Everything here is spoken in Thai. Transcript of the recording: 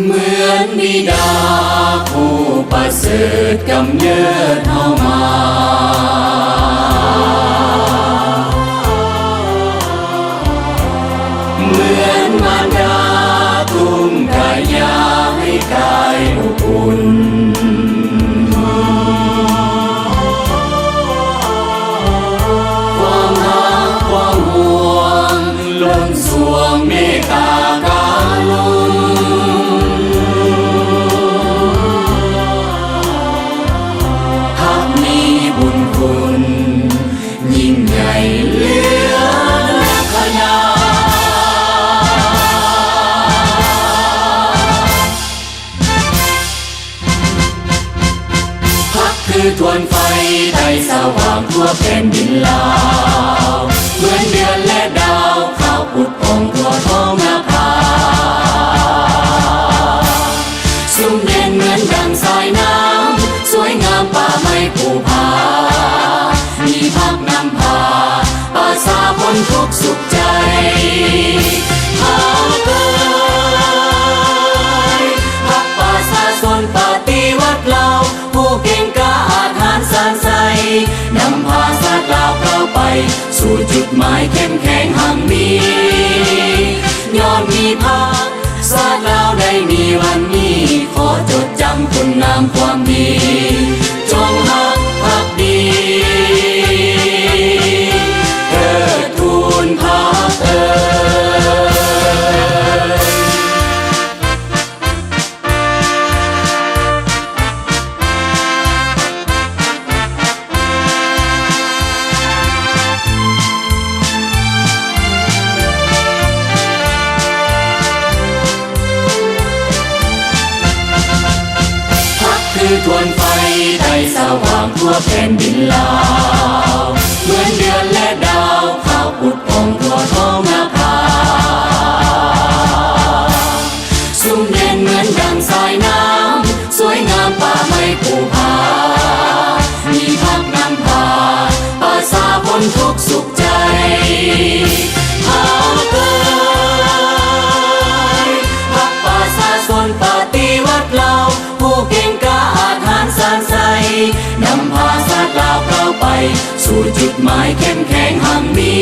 เหมือนบิดาผู้ประเสริฐกำเนิดเฮามาเหมือนมารดาทุ่มกายาให้กายอบอุ่นความรักความห่วงล้นสวงเมตตากรุณยิ่งใหญ่เหลือนักขณาพักคือทวนไฟได้สว่างทั่วแผ่นดินลาวเหมือนเดือนและดาวข้าวปุดพองทั่วท้องนาภาสุ่มเด่นเหมือนดังสายน้ำสวยงามป่าไม้ภูผามีพักนำพาป่าสาพ้นทุกสุขใจหาเกิดพักป่าสาสนปฏิวัติเราผู้เก่งกล้าอาถรรพ์สานใสนำพาศาสตร์ลาวก้าวไปสู่จุดหมายเข้มแข็งหั่งมีย้อนมีพักศาสตร์ลาวได้มีวันนี้ขอจดจำคุณงามความดีจงรักภักดีเทิดทูนพักคือทวนไฟได้สว่างทั่วแผ่นดินลาวเหมือนเดือนและดาวข้าวปุดพองทั่วท้องนาภาสุ่มเด่นเหมือนดังสายน้ำสวยงามป่าไม้ภูผามีพักนำพาป่าสาพ้นทุกสุขใจหาเกิดพักป่าสาสนปฏิวัติเราผู้เก่งกล้าอาถรรพ์สานใสนำพาศาสตร์ลาวก้าวไปสู่จุดหมายเข้มแข็งหั่งมี